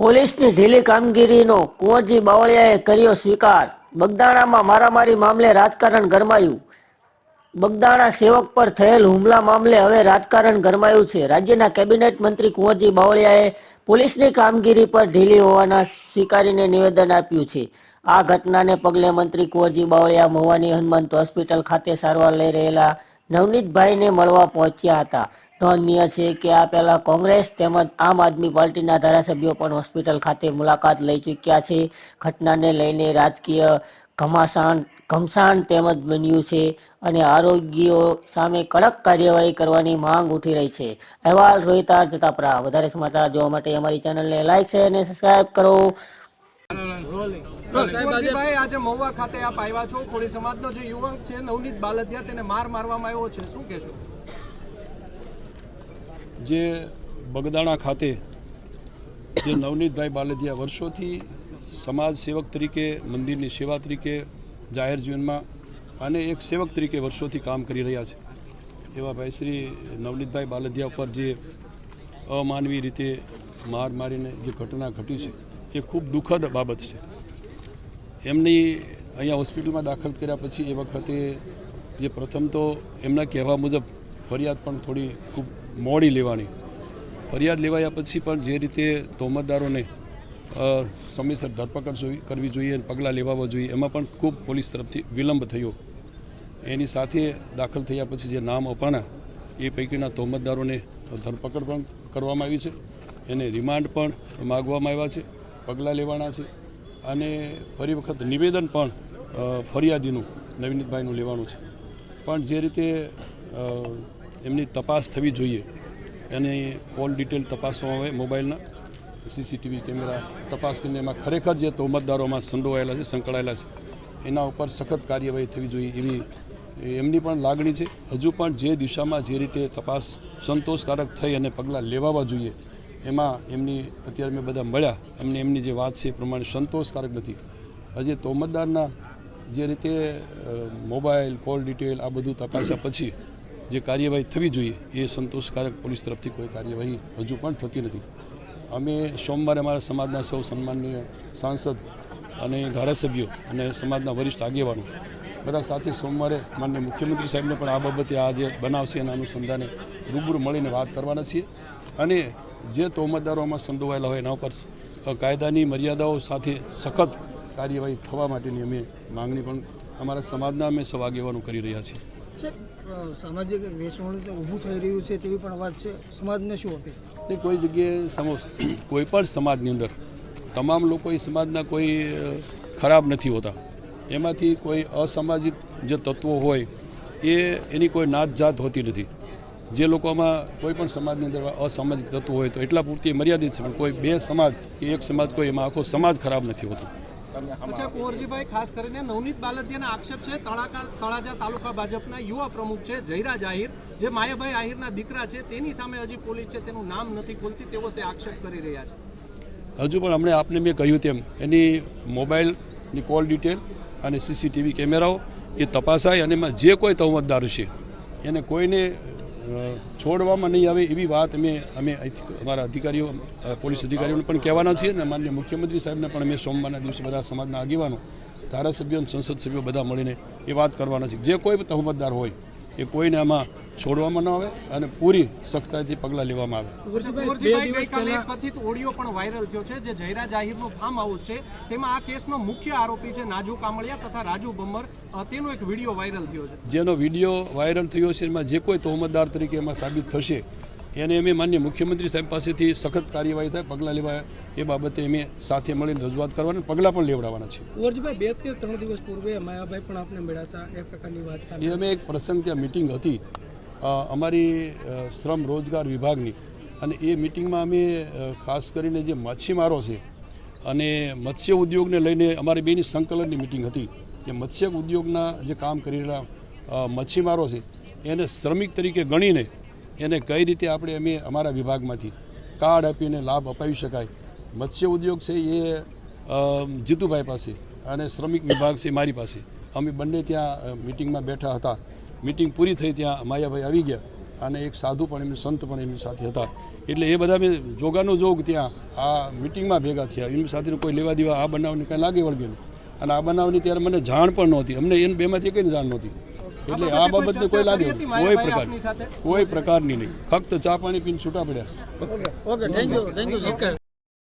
પોલીસની ઢીલી કામગીરીનો કુંવરજી બાવળિયાએ કર્યો સ્વીકાર। બગદાણામાં મારામારી મામલે રાજકારણ ગરમાયું। બગદાણા સેવક પર થયેલ હુમલા મામલે હવે રાજકારણ ગરમાયું છે। રાજ્યના કેબિનેટ મંત્રી કુંવરજી બાવળિયાએ પોલીસની કામગીરી પર ઢીલી હોવાના સ્વીકારીને નિવેદન આપ્યું છે। આ ઘટનાને પગલે મંત્રી કુંવરજી બાવળિયા મહુવાની હનુમંત હોસ્પિટલ ખાતે સારવાર લઈ રહેલા નવનીતભાઈને મળવા પહોંચ્યા હતા। નોંધનીય છે કે આ પહેલા કોંગ્રેસ તેમજ આમ આદમી પાર્ટીના ધારાસભ્યો પણ હોસ્પિટલ ખાતે મુલાકાત લઈ ચૂક્યા છે। ઘટનાને લઈને રાજકીય ઘમસાણ તેમજ બન્યું છે અને આરોગ્યો સામે કડક કાર્યવાહી કરવાની માંગ ઉઠી રહી છે। અહેવાલ રોહિતા જતાપરા। વધારે સમાચાર જોવા માટે અમારી ચેનલને લાઈક શેર અને સબસ્ક્રાઇબ કરો। ભાઈ આજે મહુવા ખાતે આપ આવ્યા છો, કોળી સમાજનો જે યુવક છે નવનીત બાલદિયા તેને મારવામાં આવ્યો છે, શું કહેશો? જે બગદાણા ખાતે જે નવનીતભાઈ બાલદિયા વર્ષોથી સમાજ સેવક તરીકે, મંદિરની સેવા તરીકે, જાહેર જીવનમાં અને એક સેવક તરીકે વર્ષોથી કામ કરી રહ્યા છે એવા ભાઈ શ્રી નવનીતભાઈ બાલદિયા ઉપર જે અમાનવી રીતે માર મારીને જે ઘટના ઘટી છે એ ખૂબ દુઃખદ બાબત છે। એમની અહીંયા હોસ્પિટલમાં દાખલ કર્યા પછી એ વખતે જે પ્રથમ તો એમના કહેવા મુજબ ફરિયાદ પણ થોડી ખૂબ મોડી લેવાની, ફરિયાદ લેવાયા પછી પણ જે રીતે તોહમતદારોને સમયસર ધરપકડ કરવી જોઈએ અને પગલાં લેવા જોઈએ એમાં પણ ખૂબ પોલીસ તરફથી વિલંબ થયો। એની સાથે દાખલ થયા પછી જે નામ અપાણા એ પૈકીના તોહમતદારોને ધરપકડ પણ કરવામાં આવી છે, એને રિમાન્ડ પણ માગવામાં આવ્યા છે, પગલાં લેવાના છે અને ફરી વખત નિવેદન પણ ફરિયાદીનું નવનીતભાઈનું લેવાનું છે। પણ જે રીતે એમની તપાસ થવી જોઈએ એની કોલ ડિટેલ તપાસવામાં આવે, મોબાઈલના સીસીટીવી કેમેરા તપાસ કરીને એમાં ખરેખર જે તોહમતદારોમાં સંડોવાયેલા છે, સંકળાયેલા છે એના ઉપર સખત કાર્યવાહી થવી જોઈએ એવી એમની પણ લાગણી છે। હજુ પણ જે દિશામાં જે રીતે તપાસ સંતોષકારક થઈ અને પગલાં લેવાવા જોઈએ એમાં એમની અત્યારે મેં બધા મળ્યા, એમની જે વાત છે એ પ્રમાણે સંતોષકારક નથી। હજી તોહમતદારના જે રીતે મોબાઈલ કોલ ડિટેલ આ બધું તપાસ્યા પછી જે કાર્યવાહી થવી જોઈએ એ સંતોષકારક પોલીસ તરફથી કોઈ કાર્યવાહી હજુ પણ થતી નથી। અમે સોમવારે અમારા સમાજના સૌ સન્માનનીય સાંસદ અને ધારાસભ્યો અને સમાજના વરિષ્ઠ આગેવાનો બધા સાથે સોમવારે માનનીય મુખ્યમંત્રી સાહેબને પણ આ બાબતે આ જે બનાવ છે એના અનુસંધાને રૂબરૂ મળીને વાત કરવાના છીએ અને જે તોહમતદારોમાં સંડોવાયેલા હોય એના ઉપર કાયદાની મર્યાદાઓ સાથે સખત કાર્યવાહી થવા માટેની અમે માંગણી પણ અમારા સમાજના અમે સૌ આગેવાનો કરી રહ્યા છીએ। સામાજિક વેચવાણું તો ઊભું થઈ રહ્યું છે તેવી પણ વાત છે, સમાજને શું અપીલ? એ કોઈ જગ્યાએ કોઈ પણ સમાજની અંદર તમામ લોકો એ સમાજના કોઈ ખરાબ નથી હોતા, એમાંથી કોઈ અસામાજિક જે તત્વો હોય એની કોઈ નાત જાત હોતી નથી। જે લોકોમાં કોઈ પણ સમાજની અંદર અસામાજિક તત્વો હોય તો એટલા પૂરતી મર્યાદિત છે, પણ કોઈ બે સમાજ કે એક સમાજ કોઈ એમાં આખો સમાજ ખરાબ નથી હોતો। અચ્છા કુંવરજીભાઈ, ખાસ કરીને નવનીત બાલદિયાના આક્ષેપ છે તળાજા તાલુકા ભાજપના યુવા પ્રમુખ છે જયરાજ આહિર, જે માયાભાઈ આહિરના દીકરા છે, તેની સામે હજી પોલીસ છે તેનું નામ નથી ખોલતી તેવો તે આક્ષેપ કરી રહ્યા છે। હજુ પણ હમણાં આપને મેં કહ્યું તેમ એની મોબાઈલની કોલ ડિટેલ અને સીસીટીવી કેમેરાઓ એ તપાસાય અને એમાં જે કોઈ તોહમતદાર છે એને કોઈને છોડવામાં નહીં આવે એવી વાત અમે અમારા અધિકારીઓ પોલીસ અધિકારીઓને પણ કહેવાના છીએ અને માનનીય મુખ્યમંત્રી સાહેબને પણ અમે સોમવારના દિવસે બધા સમાજના આગેવાનો, ધારાસભ્યો, સંસદ સભ્યો બધા મળીને એ વાત કરવાના છે। જે કોઈ તોહમતદાર હોય એ કોઈને આમાં છોડવામાં ન આવે અને પૂરી સખ્તાઈથી પગલાં લેવામાં આવે। કથિત ઓડિયો પણ વાયરલ થયો છે જે જયરાજ આહિરનું ફાર્મ હાઉસ છે, તેમાં આ કેસનો મુખ્ય આરોપી છે નાજુ કામળિયા તથા રાજુ બમ્બર, તેનો એક વિડીયો વાયરલ થયો છે। જેનો વિડીયો વાયરલ થયો છે એમાં જે કોઈ તોહમતદાર તરીકે એમાં સાબિત થશે એને અમે માનનીય મુખ્યમંત્રી સાહેબ પાસેથી સખત કાર્યવાહી થાય, પગલાં લેવાય એ બાબતે અમે સાથે મળીને રજૂઆત કરવાની, પગલાં પણ લેવડાવવાના છે। કુંવરજીભાઈ, 2 કે 3 દિવસ પૂર્વે માયાભાઈ પણ આપને મળ્યા હતા, એ પ્રકારની વાત સામે એ અમે એક પ્રસંગ ત્યાં મિટિંગ હતી અમારી શ્રમ રોજગાર વિભાગની, અને એ મિટિંગમાં અમે ખાસ કરીને જે માછીમારો છે અને મત્સ્ય ઉદ્યોગને લઈને અમારી બેની સંકલનની મિટિંગ હતી કે મત્સ્ય ઉદ્યોગના જે કામ કરી રહેલા મચ્છીમારો છે એને શ્રમિક તરીકે ગણીને એને કઈ રીતે આપણે અમે અમારા વિભાગમાંથી કાર્ડ આપીને લાભ અપાવી શકાય। મત્સ્ય ઉદ્યોગ છે એ જીતુભાઈ પાસે અને શ્રમિક વિભાગ છે મારી પાસે, અમે બંને ત્યાં મિટિંગમાં બેઠા હતા। મિટિંગ પૂરી થઈ ત્યાં માયાભાઈ આવી ગયા અને એક સાધુ પણ એમની સંત પણ એમની સાથે હતા. એટલે એ બધા મેં જોગાનો જોગ ત્યાં આ મિટિંગમાં ભેગા થયા. એમની સાથે કોઈ લેવા દેવા આ બનાવની કાંઈ લાગે વળગે નહીં. અને આ બનાવની ત્યારે મને જાણ પણ નહોતી, અમને એને બેમાંથી એકની જાણ નહોતી. એટલે આ બાબતને કોઈ લાગે કોઈ પ્રકારની નહીં, ફક્ત ચા પાણી પીને છૂટા પડ્યા.